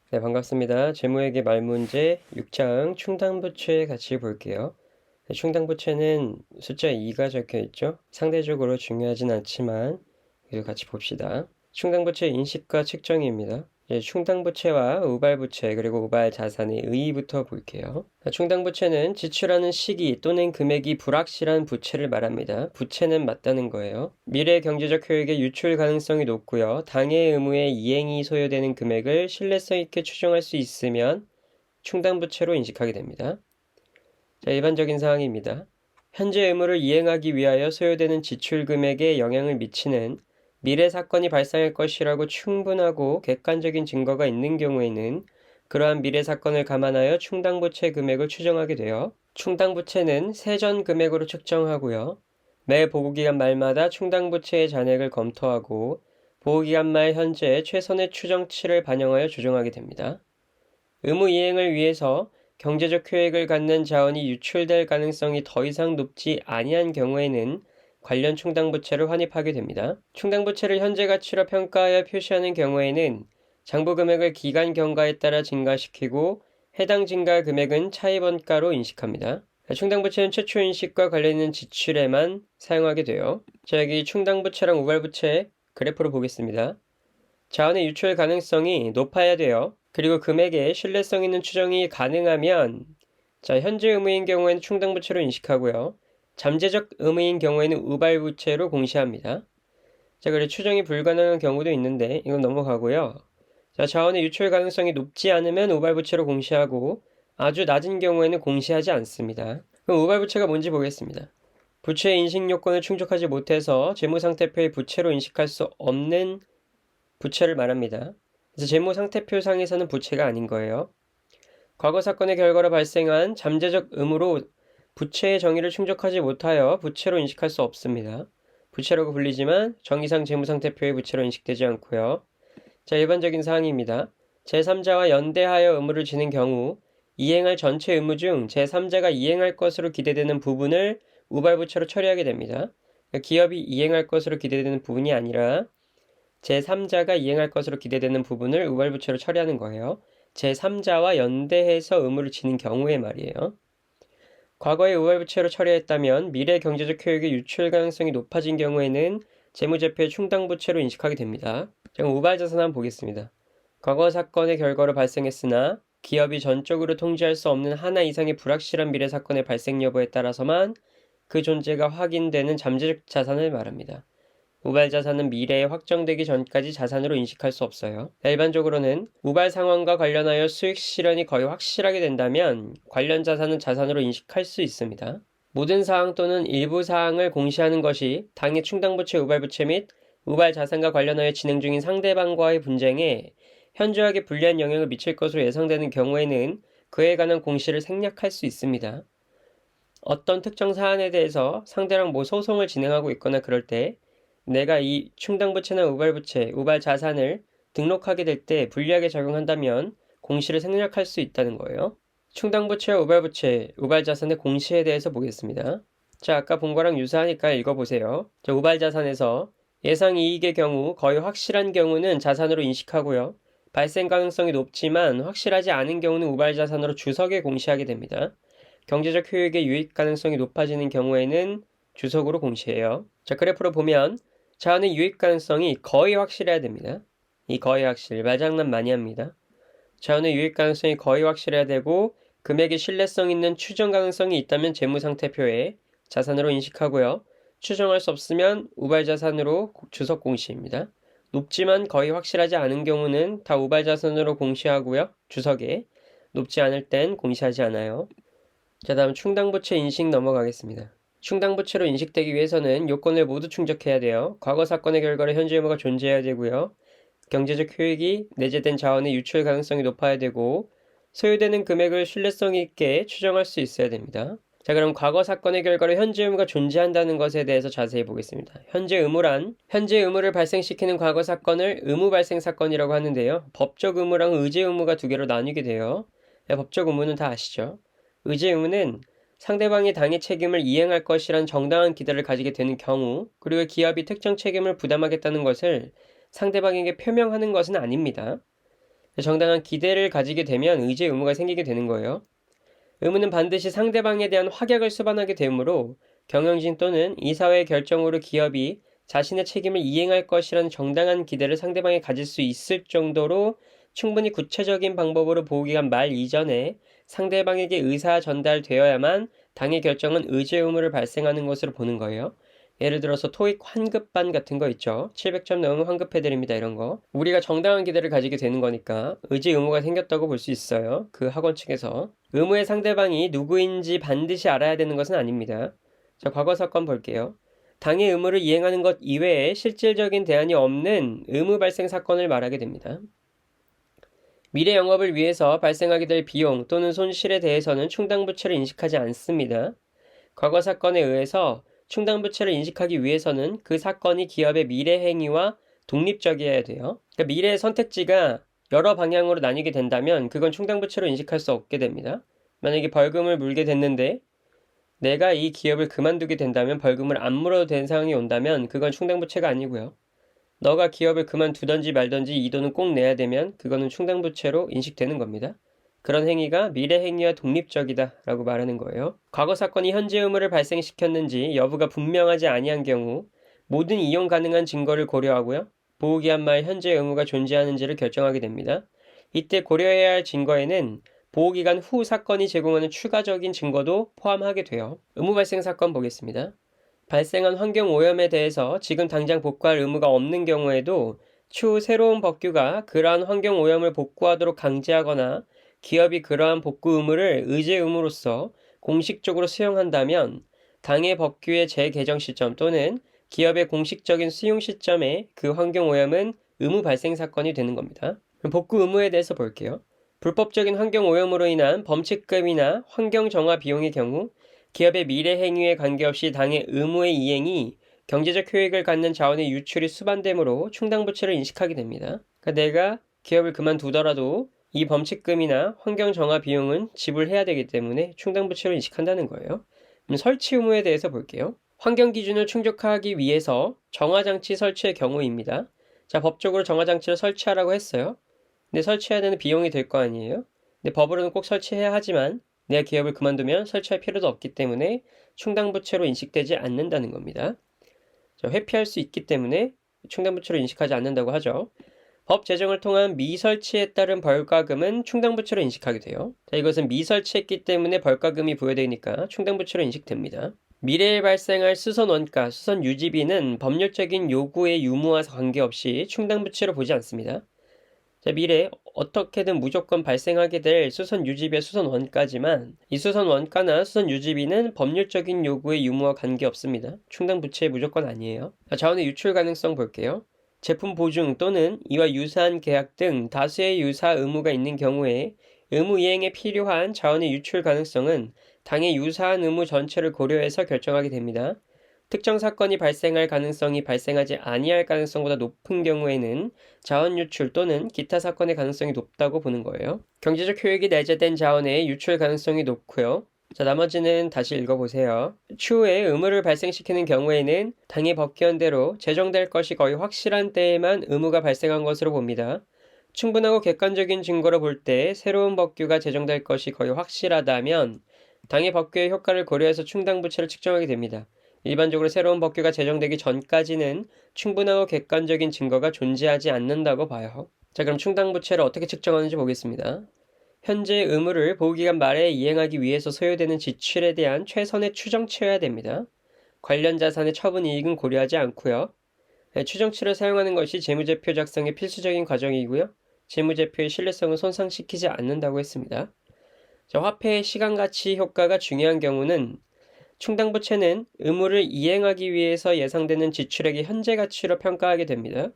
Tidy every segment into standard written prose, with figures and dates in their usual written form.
네, 반갑습니다. 재무회계 말문제 6장 충당부채 같이 볼게요. 네, 충당부채는 숫자 2가 적혀 있죠. 상대적으로 중요하진 않지만 그래도 같이 봅시다. 충당부채 인식과 측정입니다. 충당부채와 우발부채 그리고 우발자산의 의의부터 볼게요. 충당부채는 지출하는 시기 또는 금액이 불확실한 부채를 말합니다. 부채는 맞다는 거예요. 미래 경제적 효익의 유출 가능성이 높고요. 당해 의무의 이행이 소요되는 금액을 신뢰성 있게 추정할 수 있으면 충당부채로 인식하게 됩니다. 자, 일반적인 사항입니다. 현재 의무를 이행하기 위하여 소요되는 지출 금액에 영향을 미치는 미래 사건이 발생할 것이라고 충분하고 객관적인 증거가 있는 경우에는 그러한 미래 사건을 감안하여 충당부채 금액을 추정하게 되어 충당부채는 세전 금액으로 측정하고요. 매 보고기간 말마다 충당부채의 잔액을 검토하고 보고기간 말 현재 최선의 추정치를 반영하여 조정하게 됩니다. 의무 이행을 위해서 경제적 효익을 갖는 자원이 유출될 가능성이 더 이상 높지 아니한 경우에는 관련 충당부채를 환입하게 됩니다. 충당부채를 현재 가치로 평가하여 표시하는 경우에는 장부 금액을 기간 경과에 따라 증가시키고 해당 증가 금액은 차입원가로 인식합니다. 충당부채는 최초 인식과 관련 있는 지출에만 사용하게 돼요. 자, 여기 충당부채랑 우발부채 그래프로 보겠습니다. 자원의 유출 가능성이 높아야 돼요. 그리고 금액의 신뢰성 있는 추정이 가능하면 자, 현재 의무인 경우에는 충당부채로 인식하고요. 잠재적 의무인 경우에는 우발부채로 공시합니다. 자, 그리고 추정이 불가능한 경우도 있는데 이건 넘어가고요. 자, 자원의 유출 가능성이 높지 않으면 우발부채로 공시하고 아주 낮은 경우에는 공시하지 않습니다. 그럼 우발부채가 뭔지 보겠습니다. 부채의 인식 요건을 충족하지 못해서 재무상태표의 부채로 인식할 수 없는 부채를 말합니다. 그래서 재무상태표상에서는 부채가 아닌 거예요. 과거 사건의 결과로 발생한 잠재적 의무로 부채의 정의를 충족하지 못하여 부채로 인식할 수 없습니다. 부채라고 불리지만 정의상 재무상태표의 부채로 인식되지 않고요. 자, 일반적인 사항입니다. 제3자와 연대하여 의무를 지는 경우 이행할 전체 의무 중 제3자가 이행할 것으로 기대되는 부분을 우발부채로 처리하게 됩니다. 기업이 이행할 것으로 기대되는 부분이 아니라 제3자가 이행할 것으로 기대되는 부분을 우발부채로 처리하는 거예요. 제3자와 연대해서 의무를 지는 경우에 말이에요. 과거에 우발부채로 처리했다면 미래 경제적 효익의 유출 가능성이 높아진 경우에는 재무제표의 충당부채로 인식하게 됩니다. 그럼 우발자산 한번 보겠습니다. 과거 사건의 결과로 발생했으나 기업이 전적으로 통제할 수 없는 하나 이상의 불확실한 미래 사건의 발생 여부에 따라서만 그 존재가 확인되는 잠재적 자산을 말합니다. 우발 자산은 미래에 확정되기 전까지 자산으로 인식할 수 없어요. 일반적으로는 우발 상황과 관련하여 수익 실현이 거의 확실하게 된다면 관련 자산은 자산으로 인식할 수 있습니다. 모든 사항 또는 일부 사항을 공시하는 것이 당해 충당부채 우발부채 및 우발 자산과 관련하여 진행 중인 상대방과의 분쟁에 현저하게 불리한 영향을 미칠 것으로 예상되는 경우에는 그에 관한 공시를 생략할 수 있습니다. 어떤 특정 사안에 대해서 상대랑 소송을 진행하고 있거나 그럴 때 내가 이 충당부채나 우발부채, 우발자산을 등록하게 될 때 불리하게 작용한다면 공시를 생략할 수 있다는 거예요. 충당부채와 우발부채, 우발자산의 공시에 대해서 보겠습니다. 자, 아까 본 거랑 유사하니까 읽어보세요. 자, 우발자산에서 예상이익의 경우 거의 확실한 경우는 자산으로 인식하고요. 발생 가능성이 높지만 확실하지 않은 경우는 우발자산으로 주석에 공시하게 됩니다. 경제적 효익의 유익 가능성이 높아지는 경우에는 주석으로 공시해요. 자, 그래프로 보면 자원의 유익 가능성이 거의 확실해야 됩니다. 이 거의 확실, 말장난 많이 합니다. 자원의 유익 가능성이 거의 확실해야 되고 금액의 신뢰성 있는 추정 가능성이 있다면 재무상태표에 자산으로 인식하고요. 추정할 수 없으면 우발자산으로 주석 공시입니다. 높지만 거의 확실하지 않은 경우는 다 우발자산으로 공시하고요. 주석에. 높지 않을 땐 공시하지 않아요. 자, 다음 충당부채 인식 넘어가겠습니다. 충당부채로 인식되기 위해서는 요건을 모두 충족해야 돼요. 과거 사건의 결과로 현재 의무가 존재해야 되고요. 경제적 효익이 내재된 자원의 유출 가능성이 높아야 되고 소요되는 금액을 신뢰성 있게 추정할 수 있어야 됩니다. 자, 그럼 과거 사건의 결과로 현재 의무가 존재한다는 것에 대해서 자세히 보겠습니다. 현재 의무란 현재 의무를 발생시키는 과거 사건을 의무 발생 사건이라고 하는데요. 법적 의무랑 의제 의무가 두 개로 나뉘게 돼요. 법적 의무는 다 아시죠? 의제 의무는 상대방이 당해 책임을 이행할 것이란 정당한 기대를 가지게 되는 경우, 그리고 기업이 특정 책임을 부담하겠다는 것을 상대방에게 표명하는 것은 아닙니다. 정당한 기대를 가지게 되면 의지의 의무가 생기게 되는 거예요. 의무는 반드시 상대방에 대한 확약을 수반하게 되므로 경영진 또는 이사회의 결정으로 기업이 자신의 책임을 이행할 것이라는 정당한 기대를 상대방에 가질 수 있을 정도로 충분히 구체적인 방법으로 보호기간 말 이전에 상대방에게 의사 전달되어야만 당의 결정은 의지의 의무를 발생하는 것으로 보는 거예요. 예를 들어서 토익 환급반 같은 거 있죠. 700점 넘으면 환급해드립니다. 이런 거. 우리가 정당한 기대를 가지게 되는 거니까 의지 의무가 생겼다고 볼 수 있어요. 그 학원 측에서. 의무의 상대방이 누구인지 반드시 알아야 되는 것은 아닙니다. 자, 과거 사건 볼게요. 당의 의무를 이행하는 것 이외에 실질적인 대안이 없는 의무 발생 사건을 말하게 됩니다. 미래 영업을 위해서 발생하게 될 비용 또는 손실에 대해서는 충당부채를 인식하지 않습니다. 과거 사건에 의해서 충당부채를 인식하기 위해서는 그 사건이 기업의 미래 행위와 독립적이어야 돼요. 그러니까 미래의 선택지가 여러 방향으로 나뉘게 된다면 그건 충당부채로 인식할 수 없게 됩니다. 만약에 벌금을 물게 됐는데 내가 이 기업을 그만두게 된다면 벌금을 안 물어도 되는 상황이 온다면 그건 충당부채가 아니고요. 너가 기업을 그만두던지 말던지 이 돈은 꼭 내야 되면 그거는 충당부채로 인식되는 겁니다. 그런 행위가 미래 행위와 독립적이다 라고 말하는 거예요. 과거 사건이 현재 의무를 발생시켰는지 여부가 분명하지 아니한 경우 모든 이용 가능한 증거를 고려하고요. 보호기한 말 현재 의무가 존재하는지를 결정하게 됩니다. 이때 고려해야 할 증거에는 보호기간 후 사건이 제공하는 추가적인 증거도 포함하게 돼요. 의무 발생 사건 보겠습니다. 발생한 환경 오염에 대해서 지금 당장 복구할 의무가 없는 경우에도 추후 새로운 법규가 그러한 환경 오염을 복구하도록 강제하거나 기업이 그러한 복구 의무를 의제 의무로서 공식적으로 수용한다면 당해 법규의 재개정 시점 또는 기업의 공식적인 수용 시점에 그 환경 오염은 의무 발생 사건이 되는 겁니다. 복구 의무에 대해서 볼게요. 불법적인 환경 오염으로 인한 범칙금이나 환경 정화 비용의 경우 기업의 미래 행위에 관계없이 당의 의무의 이행이 경제적 효익을 갖는 자원의 유출이 수반되므로 충당부채를 인식하게 됩니다. 그러니까 내가 기업을 그만두더라도 이 범칙금이나 환경 정화 비용은 지불해야 되기 때문에 충당부채로 인식한다는 거예요. 설치 의무에 대해서 볼게요. 환경 기준을 충족하기 위해서 정화장치 설치의 경우입니다. 자, 법적으로 정화장치를 설치하라고 했어요. 근데 설치해야 되는 비용이 될 거 아니에요? 근데 법으로는 꼭 설치해야 하지만 내가 기업을 그만두면 설치할 필요도 없기 때문에 충당부채로 인식되지 않는다는 겁니다. 회피할 수 있기 때문에 충당부채로 인식하지 않는다고 하죠. 법 제정을 통한 미설치에 따른 벌과금은 충당부채로 인식하게 돼요. 자, 이것은 미설치했기 때문에 벌과금이 부여되니까 충당부채로 인식됩니다. 미래에 발생할 수선 원가, 수선 유지비는 법률적인 요구의 유무와 관계없이 충당부채로 보지 않습니다. 자, 미래에 어떻게든 무조건 발생하게 될 수선 유지비의 수선 원가지만 이 수선 원가나 수선 유지비는 법률적인 요구의 유무와 관계없습니다. 충당부채 무조건 아니에요. 자, 자원의 유출 가능성 볼게요. 제품 보증 또는 이와 유사한 계약 등 다수의 유사 의무가 있는 경우에 의무 이행에 필요한 자원의 유출 가능성은 당의 유사한 의무 전체를 고려해서 결정하게 됩니다. 특정 사건이 발생할 가능성이 발생하지 아니할 가능성보다 높은 경우에는 자원 유출 또는 기타 사건의 가능성이 높다고 보는 거예요. 경제적 효익이 내재된 자원의 유출 가능성이 높고요. 자, 나머지는 다시 읽어보세요. 추후에 의무를 발생시키는 경우에는 당의 법규안대로 제정될 것이 거의 확실한 때에만 의무가 발생한 것으로 봅니다. 충분하고 객관적인 증거로 볼 때 새로운 법규가 제정될 것이 거의 확실하다면 당의 법규의 효과를 고려해서 충당부채를 측정하게 됩니다. 일반적으로 새로운 법규가 제정되기 전까지는 충분하고 객관적인 증거가 존재하지 않는다고 봐요. 자, 그럼 충당부채를 어떻게 측정하는지 보겠습니다. 현재 의무를 보호기간 말에 이행하기 위해서 소요되는 지출에 대한 최선의 추정치여야 됩니다. 관련 자산의 처분 이익은 고려하지 않고요. 추정치를 사용하는 것이 재무제표 작성의 필수적인 과정이고요. 재무제표의 신뢰성을 손상시키지 않는다고 했습니다. 자, 화폐의 시간가치 효과가 중요한 경우는 충당부채는 의무를 이행하기 위해서 예상되는 지출액의 현재 가치로 평가하게 됩니다.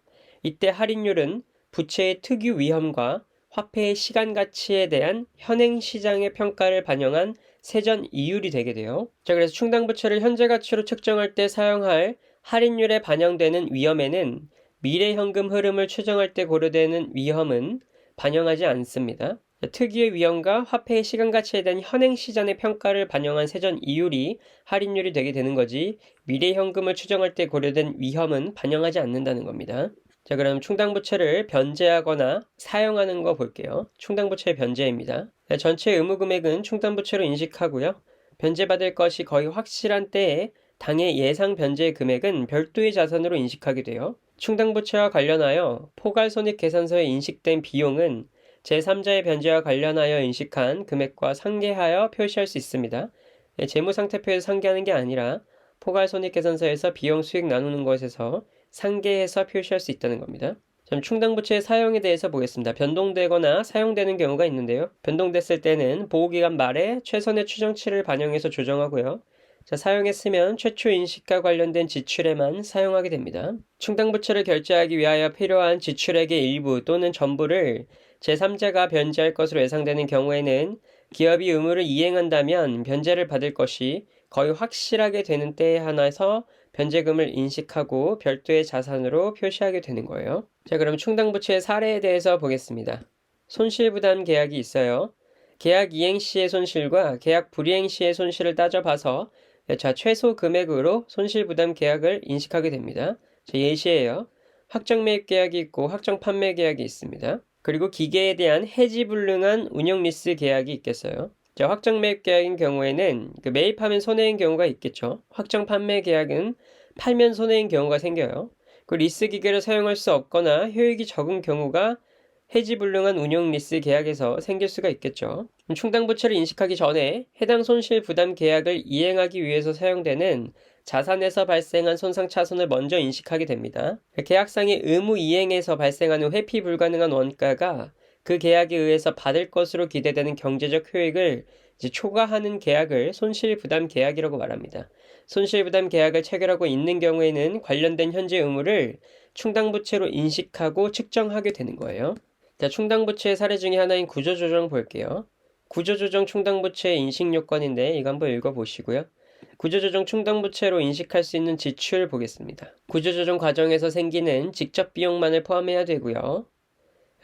이때 할인율은 부채의 특유 위험과 화폐의 시간 가치에 대한 현행 시장의 평가를 반영한 세전 이율이 되게 돼요. 자, 그래서 충당부채를 현재 가치로 측정할 때 사용할 할인율에 반영되는 위험에는 미래 현금 흐름을 추정할 때 고려되는 위험은 반영하지 않습니다. 특유의 위험과 화폐의 시간 가치에 대한 현행 시장의 평가를 반영한 세전 이율이 할인율이 되게 되는 거지 미래 현금을 추정할 때 고려된 위험은 반영하지 않는다는 겁니다. 자, 그럼 충당부채를 변제하거나 사용하는 거 볼게요. 충당부채 변제입니다. 전체 의무 금액은 충당부채로 인식하고요. 변제받을 것이 거의 확실한 때에 당해 예상 변제 금액은 별도의 자산으로 인식하게 돼요. 충당부채와 관련하여 포괄손익계산서에 인식된 비용은 제3자의 변제와 관련하여 인식한 금액과 상계하여 표시할 수 있습니다. 재무상태표에서 상계하는 게 아니라 포괄손익계산서에서 비용 수익 나누는 것에서 상계해서 표시할 수 있다는 겁니다. 그럼 충당부채의 사용에 대해서 보겠습니다. 변동되거나 사용되는 경우가 있는데요. 변동됐을 때는 보호기간 말에 최선의 추정치를 반영해서 조정하고요. 자, 사용했으면 최초 인식과 관련된 지출에만 사용하게 됩니다. 충당부채를 결제하기 위하여 필요한 지출액의 일부 또는 전부를 제3자가 변제할 것으로 예상되는 경우에는 기업이 의무를 이행한다면 변제를 받을 것이 거의 확실하게 되는 때에 한해서 변제금을 인식하고 별도의 자산으로 표시하게 되는 거예요. 자, 그럼 충당부채의 사례에 대해서 보겠습니다. 손실부담 계약이 있어요. 계약 이행 시의 손실과 계약 불이행 시의 손실을 따져봐서 자, 최소 금액으로 손실부담 계약을 인식하게 됩니다. 자, 예시예요. 확정 매입 계약이 있고 확정 판매 계약이 있습니다. 그리고 기계에 대한 해지불능한 운영 리스 계약이 있겠어요. 자, 확정 매입 계약인 경우에는 매입하면 손해인 경우가 있겠죠. 확정 판매 계약은 팔면 손해인 경우가 생겨요. 그 리스 기계를 사용할 수 없거나 효익이 적은 경우가 해지불능한 운용 리스 계약에서 생길 수가 있겠죠. 충당부채를 인식하기 전에 해당 손실 부담 계약을 이행하기 위해서 사용되는 자산에서 발생한 손상 차손을 먼저 인식하게 됩니다. 계약상의 의무 이행에서 발생하는 회피 불가능한 원가가 그 계약에 의해서 받을 것으로 기대되는 경제적 효익을 초과하는 계약을 손실부담 계약이라고 말합니다. 손실부담 계약을 체결하고 있는 경우에는 관련된 현재 의무를 충당부채로 인식하고 측정하게 되는 거예요. 자, 충당부채의 사례 중에 하나인 구조조정 볼게요. 구조조정 충당부채의 인식 요건인데 이거 한번 읽어보시고요. 구조조정 충당부채로 인식할 수 있는 지출 보겠습니다. 구조조정 과정에서 생기는 직접 비용만을 포함해야 되고요.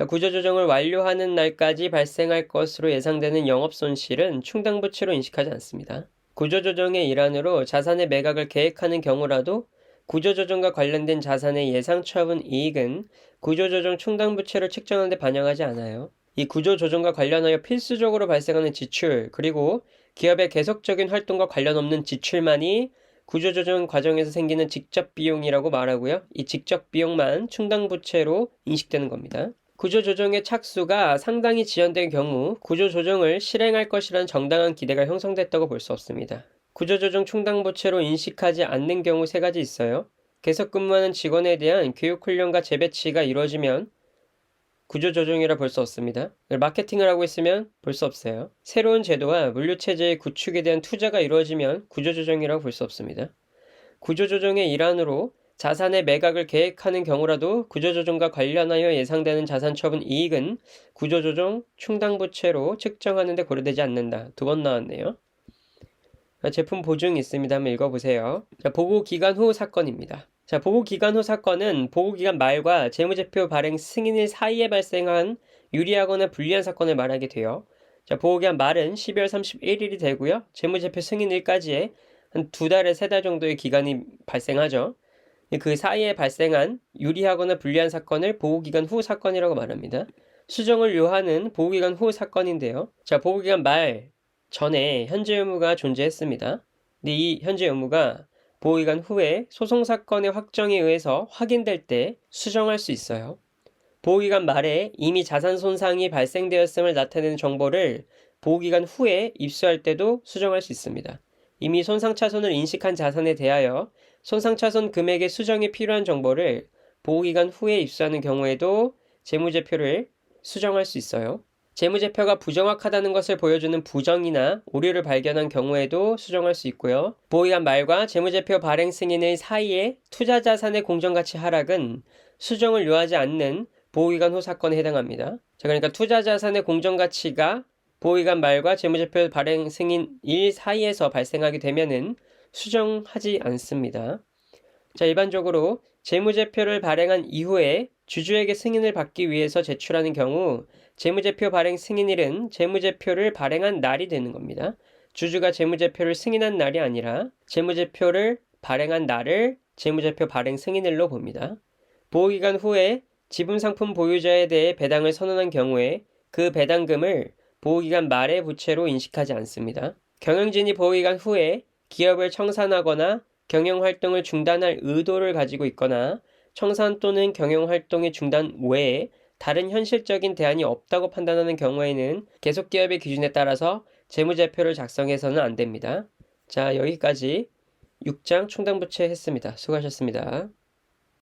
구조조정을 완료하는 날까지 발생할 것으로 예상되는 영업손실은 충당부채로 인식하지 않습니다. 구조조정의 일환으로 자산의 매각을 계획하는 경우라도 구조조정과 관련된 자산의 예상 처분 이익은 구조조정 충당부채를 측정하는 데 반영하지 않아요. 이 구조조정과 관련하여 필수적으로 발생하는 지출, 그리고 기업의 계속적인 활동과 관련 없는 지출만이 구조조정 과정에서 생기는 직접 비용이라고 말하고요. 이 직접 비용만 충당부채로 인식되는 겁니다. 구조조정의 착수가 상당히 지연된 경우 구조조정을 실행할 것이라는 정당한 기대가 형성됐다고 볼 수 없습니다. 구조조정 충당부채로 인식하지 않는 경우 세 가지 있어요. 계속 근무하는 직원에 대한 교육훈련과 재배치가 이루어지면 구조조정이라 볼 수 없습니다. 마케팅을 하고 있으면 볼 수 없어요. 새로운 제도와 물류체제의 구축에 대한 투자가 이루어지면 구조조정이라고 볼 수 없습니다. 구조조정의 일환으로 자산의 매각을 계획하는 경우라도 구조조정과 관련하여 예상되는 자산처분 이익은 구조조정 충당부채로 측정하는 데 고려되지 않는다. 두 번 나왔네요. 제품 보증이 있습니다. 한번 읽어보세요. 자, 보고기간 후 사건입니다. 자, 보고기간 후 사건은 보고기간 말과 재무제표 발행 승인일 사이에 발생한 유리하거나 불리한 사건을 말하게 돼요. 자, 보고기간 말은 12월 31일이 되고요. 재무제표 승인일까지의 한 2달에 3달 정도의 기간이 발생하죠. 그 사이에 발생한 유리하거나 불리한 사건을 보고기간 후 사건이라고 말합니다. 수정을 요하는 보고기간 후 사건인데요. 자, 보고기간 말 전에 현재 의무가 존재했습니다. 근데 이 현재 의무가 보호기간 후에 소송사건의 확정에 의해서 확인될 때 수정할 수 있어요. 보호기간 말에 이미 자산 손상이 발생되었음을 나타내는 정보를 보호기간 후에 입수할 때도 수정할 수 있습니다. 이미 손상차손을 인식한 자산에 대하여 손상차손 금액의 수정이 필요한 정보를 보호기간 후에 입수하는 경우에도 재무제표를 수정할 수 있어요. 재무제표가 부정확하다는 것을 보여주는 부정이나 오류를 발견한 경우에도 수정할 수 있고요. 보호기간 말과 재무제표 발행 승인의 사이에 투자자산의 공정가치 하락은 수정을 요하지 않는 보호기간 후 사건에 해당합니다. 자, 그러니까 투자자산의 공정가치가 보호기간 말과 재무제표 발행 승인일 사이에서 발생하게 되면은 수정하지 않습니다. 자, 일반적으로 재무제표를 발행한 이후에 주주에게 승인을 받기 위해서 제출하는 경우 재무제표 발행 승인일은 재무제표를 발행한 날이 되는 겁니다. 주주가 재무제표를 승인한 날이 아니라 재무제표를 발행한 날을 재무제표 발행 승인일로 봅니다. 보호기간 후에 지분상품 보유자에 대해 배당을 선언한 경우에 그 배당금을 보호기간 말의 부채로 인식하지 않습니다. 경영진이 보호기간 후에 기업을 청산하거나 경영활동을 중단할 의도를 가지고 있거나 청산 또는 경영활동의 중단 외에 다른 현실적인 대안이 없다고 판단하는 경우에는 계속기업의 기준에 따라서 재무제표를 작성해서는 안 됩니다. 자, 여기까지 6장 충당부채 했습니다. 수고하셨습니다.